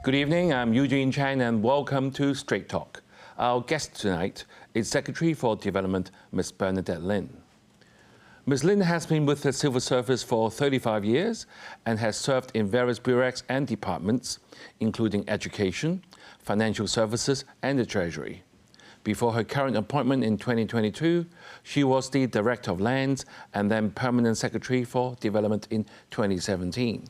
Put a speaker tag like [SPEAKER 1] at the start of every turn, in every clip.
[SPEAKER 1] Good evening, I'm Eugene Chan and welcome to Straight Talk. Our guest tonight is Secretary for Development, Ms. Bernadette Linn. Ms. Linn has been with the civil service for 35 years and has served in various bureaus and departments, including education, financial services and the Treasury. Before her current appointment in 2022, she was the Director of Lands and then Permanent Secretary for Development in 2017.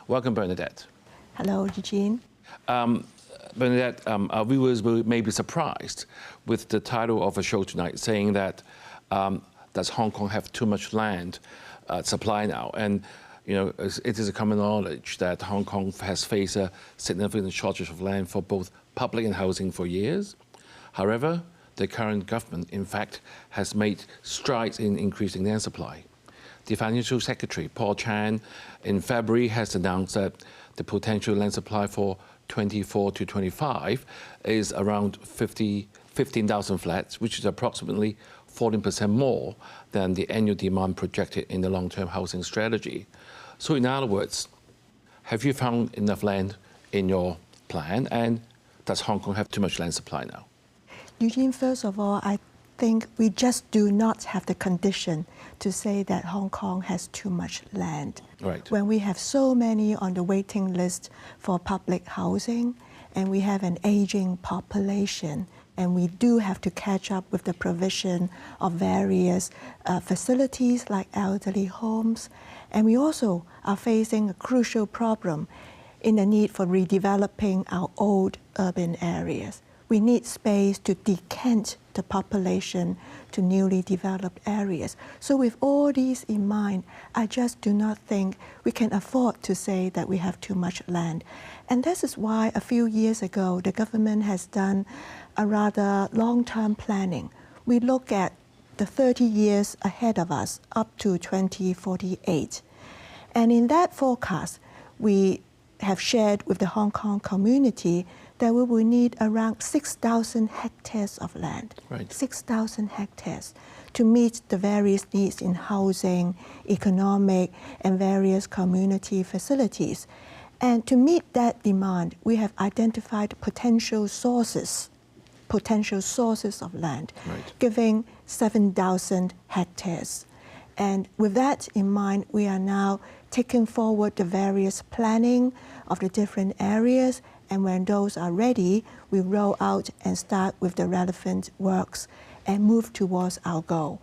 [SPEAKER 1] Welcome, Bernadette.
[SPEAKER 2] Hello, Eugene.
[SPEAKER 1] Bernadette, our viewers may be surprised with the title of a show tonight, saying that does Hong Kong have too much land supply now? And you know, it is a common knowledge that Hong Kong has faced a significant shortage of land for both public and housing for years. However, the current government, in fact, has made strides in increasing land supply. The Financial Secretary, Paul Chan, in February has announced that the potential land supply for 24 to 25 is around 15,000 flats, which is approximately 14% more than the annual demand projected in the long-term housing strategy. So in other words, have you found enough land in your plan, and does Hong Kong have too much land supply now?
[SPEAKER 2] Eugene, first of all, I think we just do not have the condition to say that Hong Kong has too much land.
[SPEAKER 1] Right.
[SPEAKER 2] When we have so many on the waiting list for public housing, and we have an aging population, and we do have to catch up with the provision of various facilities like elderly homes, and we also are facing a crucial problem in the need for redeveloping our old urban areas. We need space to decant the population to newly developed areas. So with all these in mind, I just do not think we can afford to say that we have too much land. And this is why a few years ago, the government has done a rather long-term planning. We look at the 30 years ahead of us, up to 2048. And in that forecast, we have shared with the Hong Kong community that we will need around 6,000 hectares of land,
[SPEAKER 1] right.
[SPEAKER 2] 6,000 hectares, to meet the various needs in housing, economic, and various community facilities. And to meet that demand, we have identified potential sources of land,
[SPEAKER 1] right.
[SPEAKER 2] giving 7,000 hectares. And with that in mind, we are now taking forward the various planning of the different areas, and when those are ready, we roll out and start with the relevant works and move towards our goal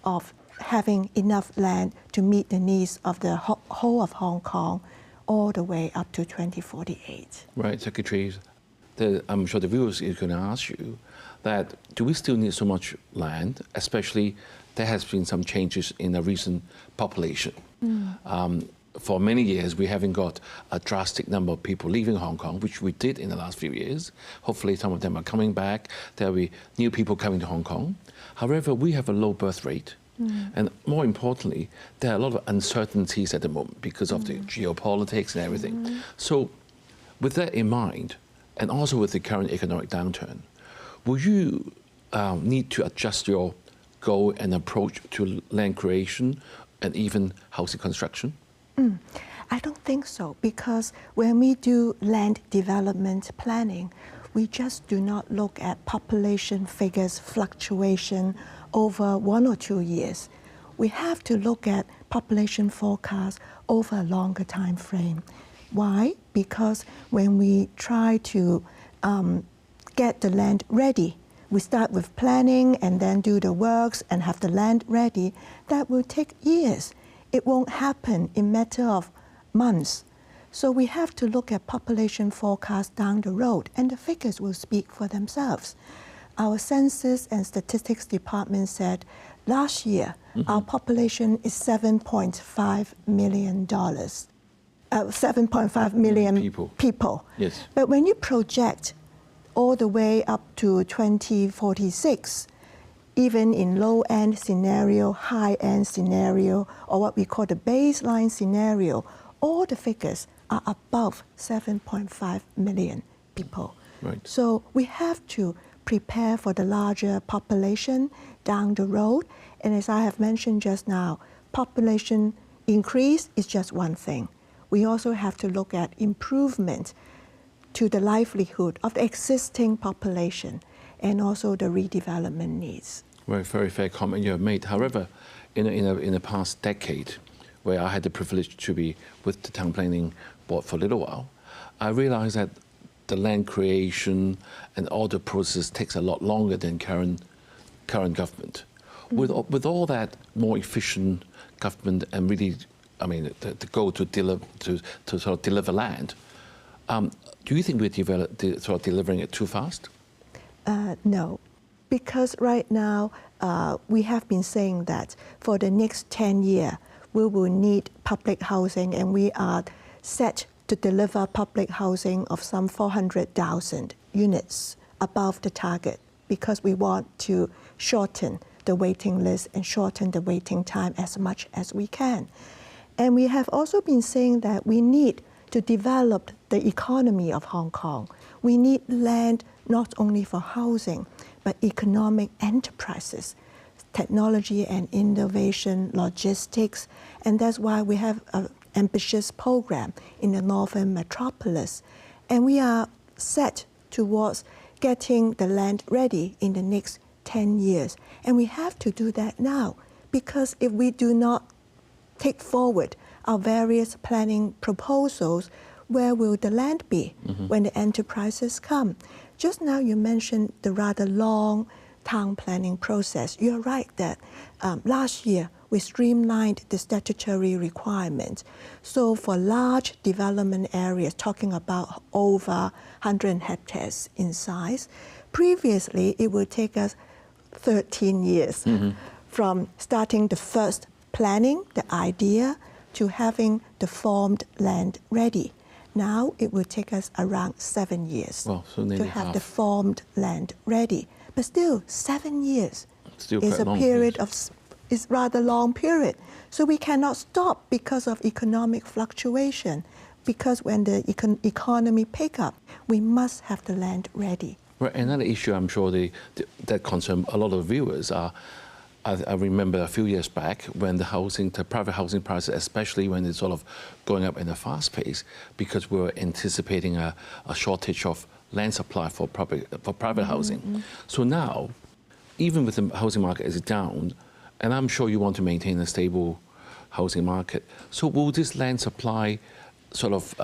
[SPEAKER 2] of having enough land to meet the needs of the whole of Hong Kong all the way up to 2048.
[SPEAKER 1] Right, Secretary, I'm sure the viewers is going to ask you that do we still need so much land, especially there has been some changes in the recent population. For many years, we haven't got a drastic number of people leaving Hong Kong, which we did in the last few years. Hopefully, some of them are coming back. There will be new people coming to Hong Kong. However, we have a low birth rate. And more importantly, there are a lot of uncertainties at the moment because of the geopolitics and everything. So with that in mind, and also with the current economic downturn, will you need to adjust your goal and approach to land creation and even housing construction?
[SPEAKER 2] I don't think so, because when we do land development planning, we just do not look at population figures fluctuation over 1 or 2 years. We have to look at population forecasts over a longer time frame. Why? Because when we try to get the land ready, we start with planning and then do the works and have the land ready. That will take years. It won't happen in a matter of months. So we have to look at population forecasts down the road, and the figures will speak for themselves. Our Census and Statistics Department said last year our population is 7.5 million. 7.5 million people.
[SPEAKER 1] Yes.
[SPEAKER 2] But when you project all the way up to 2046, even in low-end scenario, high-end scenario, or what we call the baseline scenario, all the figures are above 7.5 million people.
[SPEAKER 1] Right.
[SPEAKER 2] So we have to prepare for the larger population down the road. And as I have mentioned just now, population increase is just one thing. We also have to look at improvement to the livelihood of the existing population and also the redevelopment needs.
[SPEAKER 1] Very, very fair comment you have made. However, in the past decade, where I had the privilege to be with the town planning board for a little while, I realized that the land creation and all the process takes a lot longer than current government. With all that more efficient government and really, I mean, the goal to sort of deliver land, do you think we're sort of delivering it too fast?
[SPEAKER 2] No, because right now we have been saying that for the next 10 years, we will need public housing, and we are set to deliver public housing of some 400,000 units above the target, because we want to shorten the waiting list and shorten the waiting time as much as we can. And we have also been saying that we need to develop the economy of Hong Kong. We need land not only for housing, but economic enterprises, technology and innovation, logistics, and that's why we have an ambitious program in the Northern Metropolis. And we are set towards getting the land ready in the next 10 years. And we have to do that now, because if we do not take forward our various planning proposals, where will the land be when the enterprises come? Just now you mentioned the rather long town planning process. You're right that last year we streamlined the statutory requirements. So for large development areas, talking about over 100 hectares in size, previously it would take us 13 years from starting the first planning, the idea, to having the formed land ready. Now it will take us around 7 years to have the formed land ready. But still, 7 years is a period is rather long period. So we cannot stop because of economic fluctuation. Because when the economy pick up, we must have the land ready.
[SPEAKER 1] Right. Another issue I'm sure that concern a lot of viewers are. I remember a few years back when the private housing prices, especially when it's sort of going up in a fast pace, because we were anticipating a shortage of land supply for private housing. So now, even with the housing market is down, and I'm sure you want to maintain a stable housing market, so will this land supply sort of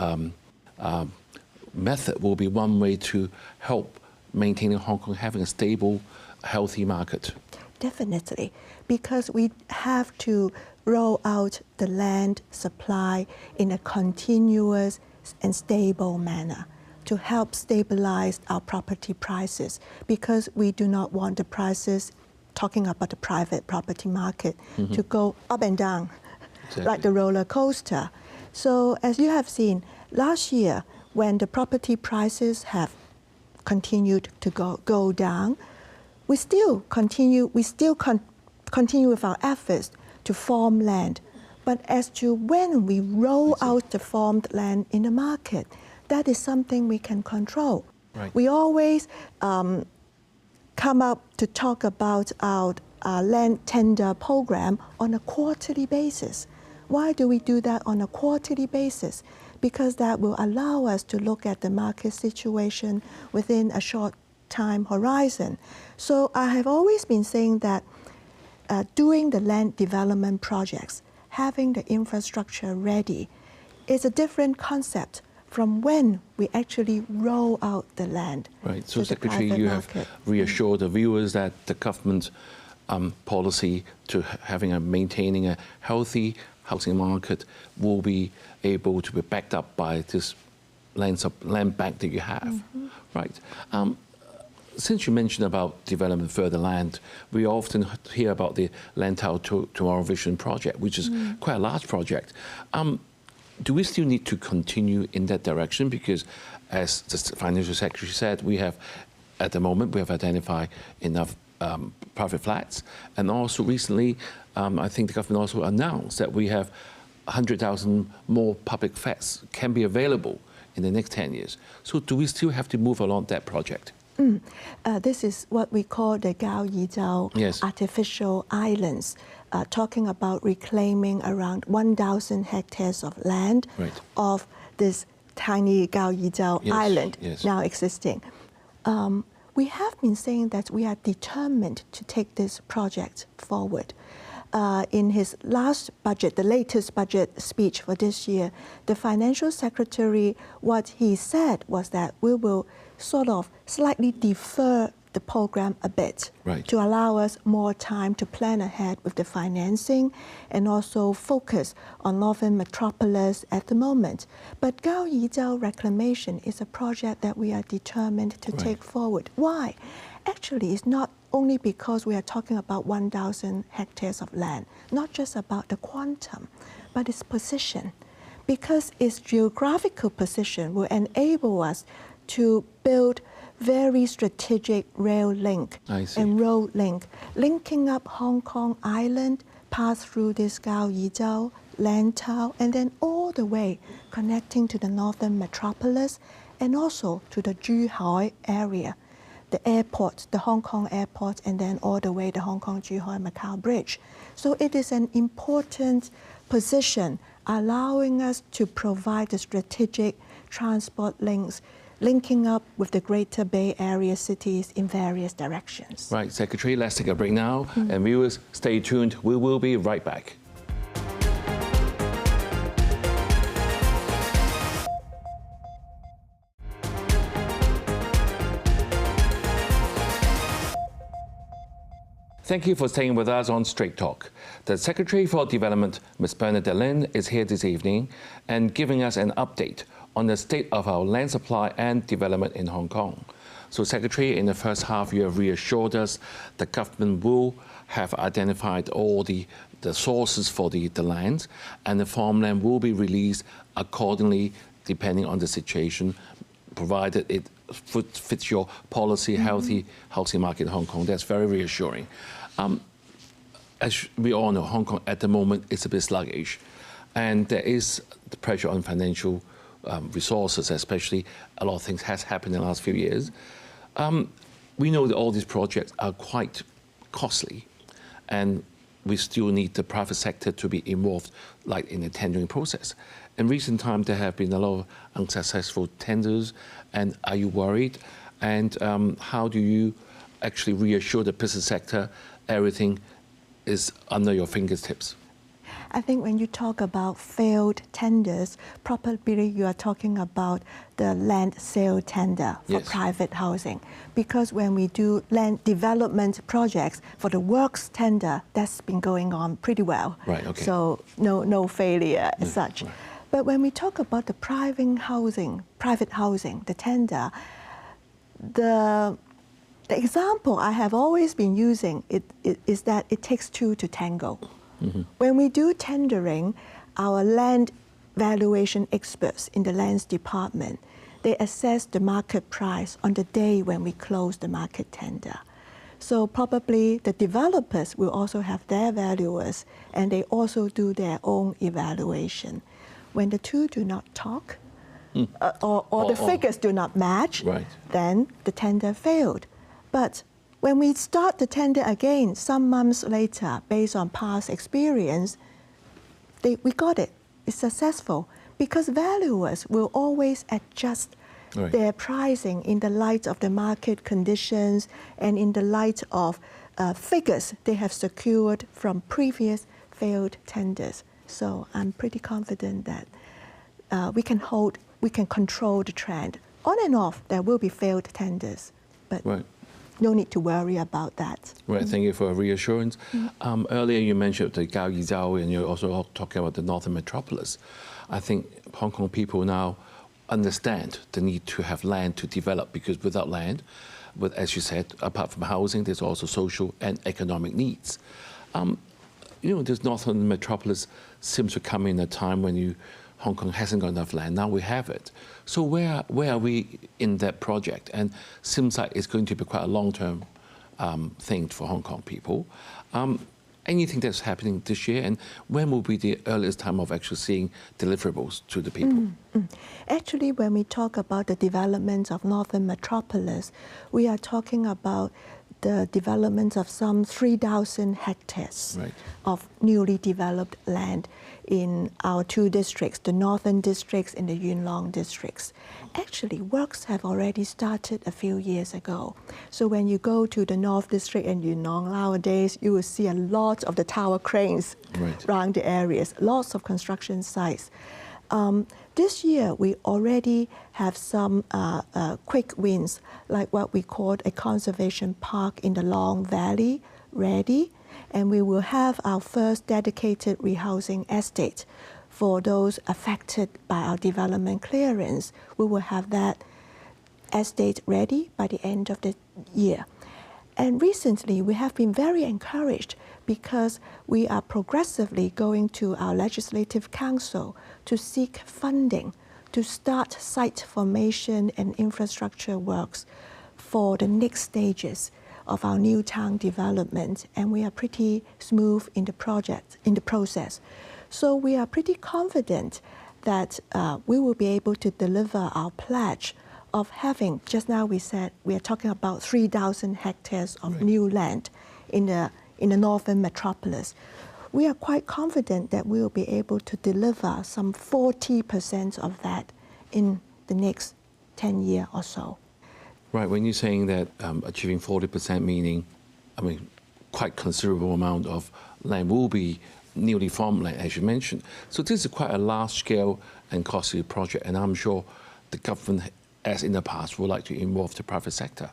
[SPEAKER 1] method will be one way to help maintaining Hong Kong having a stable, healthy market?
[SPEAKER 2] Definitely, because we have to roll out the land supply in a continuous and stable manner to help stabilize our property prices, because we do not want the prices, talking about the private property market, to go up and down like the roller coaster. So as you have seen, last year when the property prices have continued to go down, we still continue with our efforts to form land. But as to when we roll out the formed land in the market, that is something we can control.
[SPEAKER 1] Right.
[SPEAKER 2] We always come up to talk about our land tender program on a quarterly basis. Why do we do that on a quarterly basis? Because that will allow us to look at the market situation within a short time horizon. So I have always been saying that doing the land development projects, having the infrastructure ready, is a different concept from when we actually roll out the land.
[SPEAKER 1] Right. So,
[SPEAKER 2] to
[SPEAKER 1] Secretary,
[SPEAKER 2] the
[SPEAKER 1] you
[SPEAKER 2] market.
[SPEAKER 1] have reassured the viewers that the government policy to maintaining a healthy housing market will be able to be backed up by this land bank that you have. Right. Since you mentioned about development further land, we often hear about the Land Title Tomorrow Vision project, which is quite a large project. Do we still need to continue in that direction? Because as the Financial Secretary said, at the moment, we have identified enough private flats. And also recently, I think the government also announced that we have 100,000 more public flats can be available in the next 10 years. So do we still have to move along that project?
[SPEAKER 2] This is what we call the Gao Yi Zhao artificial islands, talking about reclaiming around 1,000 hectares of land of this tiny Gaoyizhou
[SPEAKER 1] Yes,
[SPEAKER 2] island
[SPEAKER 1] yes.
[SPEAKER 2] now existing. We have been saying that we are determined to take this project forward. In his last budget, the latest budget speech for this year, the financial secretary, what he said was that we will sort of slightly defer the program a bit to allow us more time to plan ahead with the financing and also focus on Northern Metropolis at the moment. But Gaoyizhou reclamation is a project that we are determined to take forward. Why? Actually, it's not only because we are talking about 1,000 hectares of land, not just about the quantum, but its position. Because its geographical position will enable us to build very strategic rail link and road link, linking up Hong Kong Island, pass through this Gaoyizhou, Lantau, and then all the way connecting to the Northern Metropolis and also to the Zhuhai area, the airport, the Hong Kong airport, and then all the way the Hong Kong-Zhuhai-Macau Bridge. So it is an important position allowing us to provide the strategic transport links linking up with the Greater Bay Area cities in various directions.
[SPEAKER 1] Right, Secretary, let's take a break now. And viewers, stay tuned. We will be right back. Thank you for staying with us on Straight Talk. The Secretary for Development, Ms. Bernadette Linn, is here this evening and giving us an update on the state of our land supply and development in Hong Kong. So, Secretary, in the first half, you have reassured us the government will have identified all the sources for the land, and the farmland will be released accordingly, depending on the situation, provided it fits your policy, healthy housing market in Hong Kong. That's very reassuring. As we all know, Hong Kong at the moment is a bit sluggish, and there is the pressure on financial resources, especially a lot of things has happened in the last few years. We know that all these projects are quite costly, and we still need the private sector to be involved, like in the tendering process. In recent times, there have been a lot of unsuccessful tenders, and are you worried? And how do you actually reassure the business sector everything is under your fingertips?
[SPEAKER 2] I think when you talk about failed tenders, probably you are talking about the land sale tender for private housing. Because when we do land development projects for the works tender, that's been going on pretty well. So no failure as such. But when we talk about the private housing, the tender, the example I have always been using is that it takes two to tango. When we do tendering, our land valuation experts in the lands department, they assess the market price on the day when we close the market tender. So probably the developers will also have their valuers, and they also do their own evaluation. When the two do not talk, or the figures do not match, then the tender failed. But when we start the tender again, some months later, based on past experience, we got it. It's successful because valuers will always adjust their pricing in the light of the market conditions and in the light of figures they have secured from previous failed tenders. So I'm pretty confident that we can control the trend. On and off, there will be failed tenders, but no need to worry about that.
[SPEAKER 1] Thank you for reassurance. Earlier you mentioned the Gaoyizhou, and you're also talking about the Northern Metropolis. I think Hong Kong people now understand the need to have land to develop, because without land, as you said, apart from housing, there's also social and economic needs. This Northern Metropolis seems to come in a time when Hong Kong hasn't got enough land. Now we have it. So where are we in that project? And seems like it's going to be quite a long-term thing for Hong Kong people. Anything that's happening this year, and when will be the earliest time of actually seeing deliverables to the people?
[SPEAKER 2] Actually, when we talk about the development of Northern Metropolis, we are talking about the development of some 3,000 hectares
[SPEAKER 1] Right.
[SPEAKER 2] of newly developed land in our two districts, the northern districts and the Yuen Long districts. Actually, works have already started a few years ago. So when you go to the North District and Yuen Long nowadays, you will see a lot of the tower cranes
[SPEAKER 1] Right.
[SPEAKER 2] around the areas, lots of construction sites. This year, we already have some quick wins, like what we called a conservation park in the Long Valley ready, and we will have our first dedicated rehousing estate for those affected by our development clearance. We will have that estate ready by the end of the year. And recently, we have been very encouraged because we are progressively going to our Legislative Council to seek funding to start site formation and infrastructure works for the next stages of our new town development. And we are pretty smooth in the process. So we are pretty confident that we will be able to deliver our pledge of having, just now we said, we are talking about 3,000 hectares of new land in the northern metropolis. We are quite confident that we will be able to deliver some 40% of that in the next 10 years or so.
[SPEAKER 1] Right, when you're saying that achieving 40%, meaning, quite considerable amount of land will be newly farmed land, as you mentioned. So this is quite a large-scale and costly project, and I'm sure the government, as in the past, would like to involve the private sector.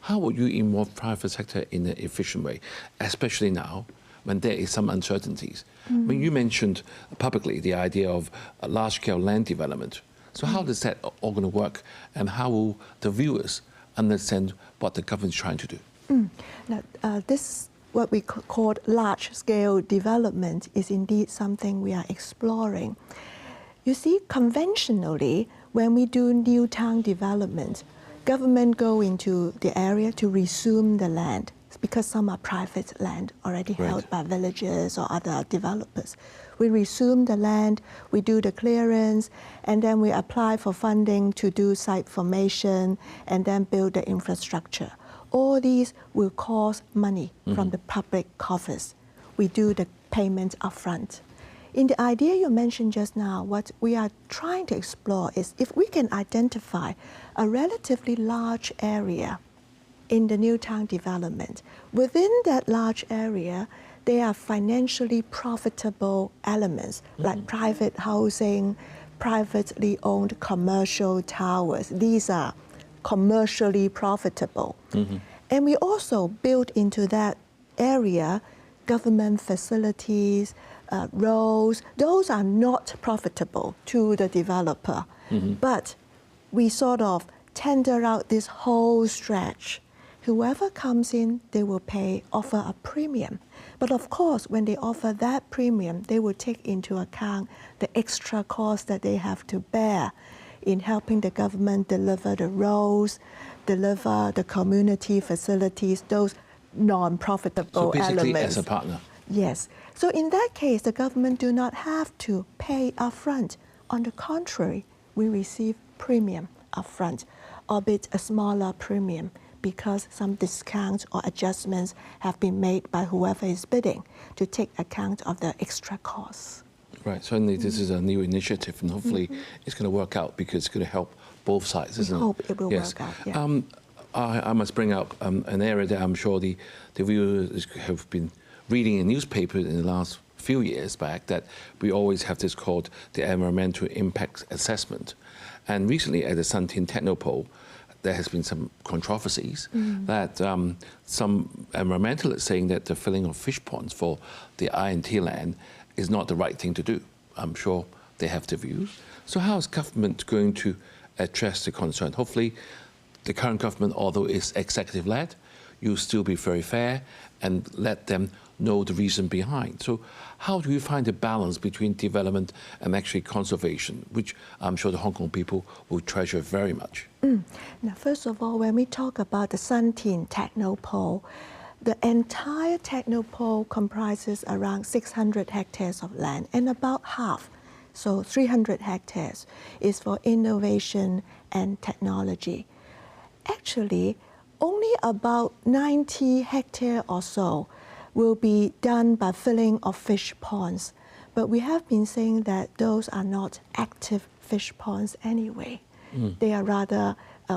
[SPEAKER 1] How would you involve private sector in an efficient way, especially now when there is some uncertainties? When you mentioned publicly the idea of a large-scale land development. So how is that all going to work, and how will the viewers understand what the government is trying to do?
[SPEAKER 2] Now, this, what we call large-scale development, is indeed something we are exploring. You see, conventionally, when we do new town development, government go into the area to resume the land because some are private land already held by villages or other developers. We resume the land, we do the clearance, and then we apply for funding to do site formation and then build the infrastructure. All these will cost money from the public coffers. We do the payment upfront. In the idea you mentioned just now, what we are trying to explore is if we can identify a relatively large area in the new town development. Within that large area, there are financially profitable elements like private housing, privately owned commercial towers. These are commercially profitable. And we also build into that area government facilities, roads. Those are not profitable to the developer. But we sort of tender out this whole stretch. Whoever comes in, they will offer a premium. But of course, when they offer that premium, they will take into account the extra cost that they have to bear in helping the government deliver the roads, deliver the community facilities, those non-profitable elements.
[SPEAKER 1] So basically as a partner.
[SPEAKER 2] Yes. So in that case, the government do not have to pay upfront. On the contrary, we receive premium upfront, albeit a smaller premium, because some discounts or adjustments have been made by whoever is bidding to take account of the extra costs.
[SPEAKER 1] Right, certainly this is a new initiative, and hopefully it's going to work out because it's going to help both sides, isn't it?
[SPEAKER 2] We hope it will work out, yeah.
[SPEAKER 1] I must bring up an area that I'm sure the viewers have been reading in newspapers in the last few years back, that we always have this called the environmental impact assessment. And recently at the Suntin Technopole, there has been some controversies that some environmentalists saying that the filling of fish ponds for the I&T land is not the right thing to do. I'm sure they have their views. So how is government going to address the concern? Hopefully the current government, although it's executive-led, you'll still be very fair and let them know the reason behind. So how do you find a balance between development and actually conservation, which I'm sure the Hong Kong people will treasure very much?
[SPEAKER 2] Now, first of all, when we talk about the Suntin Technopole, the entire Technopole comprises around 600 hectares of land, and about half, so 300 hectares, is for innovation and technology. Actually, only about 90 hectares or so will be done by filling of fish ponds. But we have been saying that those are not active fish ponds anyway. They are rather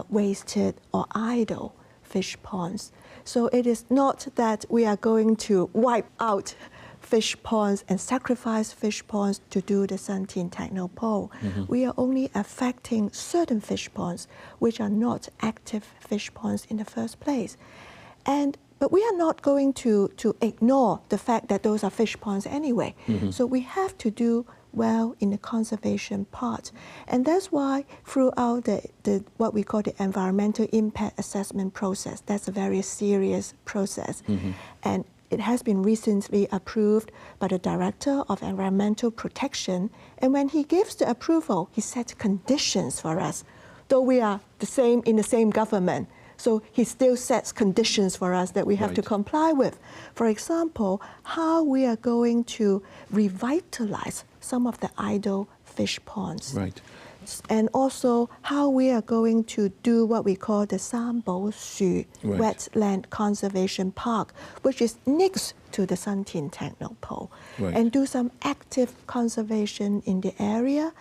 [SPEAKER 2] wasted or idle fish ponds. So it is not that we are going to wipe out fish ponds and sacrifice fish ponds to do the Suntin Technopole. We are only affecting certain fish ponds which are not active fish ponds in the first place. But we are not going to ignore the fact that those are fish ponds anyway. So we have to do well in the conservation part. And that's why throughout the what we call the environmental impact assessment process, that's a very serious process. And it has been recently approved by the Director of Environmental Protection. And when he gives the approval, he sets conditions for us. Though we are in the same government, so he still sets conditions for us that we have to comply with. For example, how we are going to revitalize some of the idle fish ponds. And also how we are going to do what we call the Sanbo Xu Wetland Conservation Park, which is next to the Suntin Technopole, and do some active conservation in the area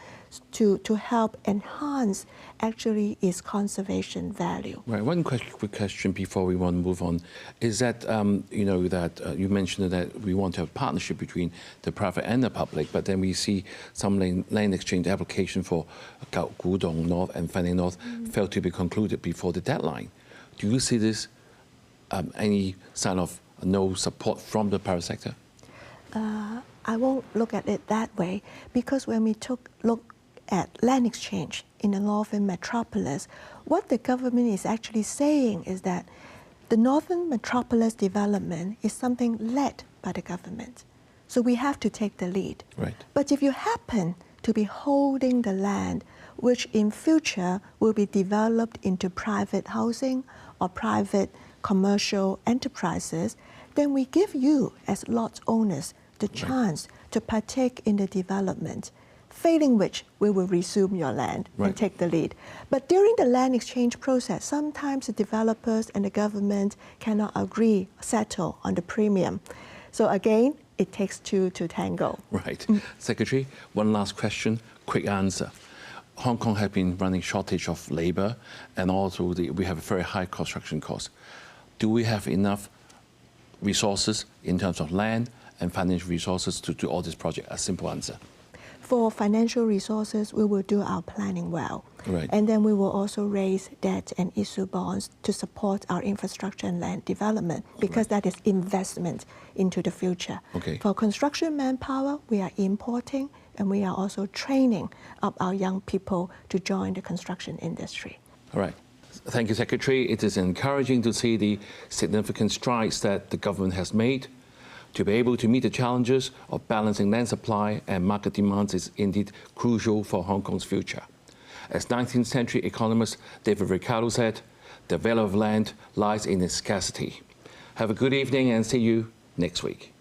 [SPEAKER 2] to help enhance actually its conservation value.
[SPEAKER 1] One quick question before we want to move on is that you mentioned that we want to have a partnership between the private and the public, but then we see some land exchange application for Gudong North and Fanning North failed to be concluded before the deadline. Do you see this any sign of no support from the private sector?
[SPEAKER 2] I won't look at it that way, because when we look at land exchange in the northern metropolis, what the government is actually saying is that the northern metropolis development is something led by the government. So we have to take the lead. But if you happen to be holding the land, which in future will be developed into private housing or private commercial enterprises, then we give you as lot owners the chance to partake in the development, failing which we will resume your land and take the lead. But during the land exchange process, sometimes the developers and the government cannot agree, settle on the premium. So again, it takes two to tango.
[SPEAKER 1] Secretary, one last question, quick answer. Hong Kong has been running shortage of labor, and also we have a very high construction cost. Do we have enough resources in terms of land and financial resources to do all this project? A simple answer.
[SPEAKER 2] For financial resources, we will do our planning well. And then we will also raise debt and issue bonds to support our infrastructure and land development, because that is investment into the future. For construction manpower, we are importing, and we are also training up our young people to join the construction industry.
[SPEAKER 1] Thank you, Secretary. It is encouraging to see the significant strides that the government has made. To be able to meet the challenges of balancing land supply and market demands is indeed crucial for Hong Kong's future. As 19th century economist David Ricardo said, the value of land lies in its scarcity. Have a good evening and see you next week.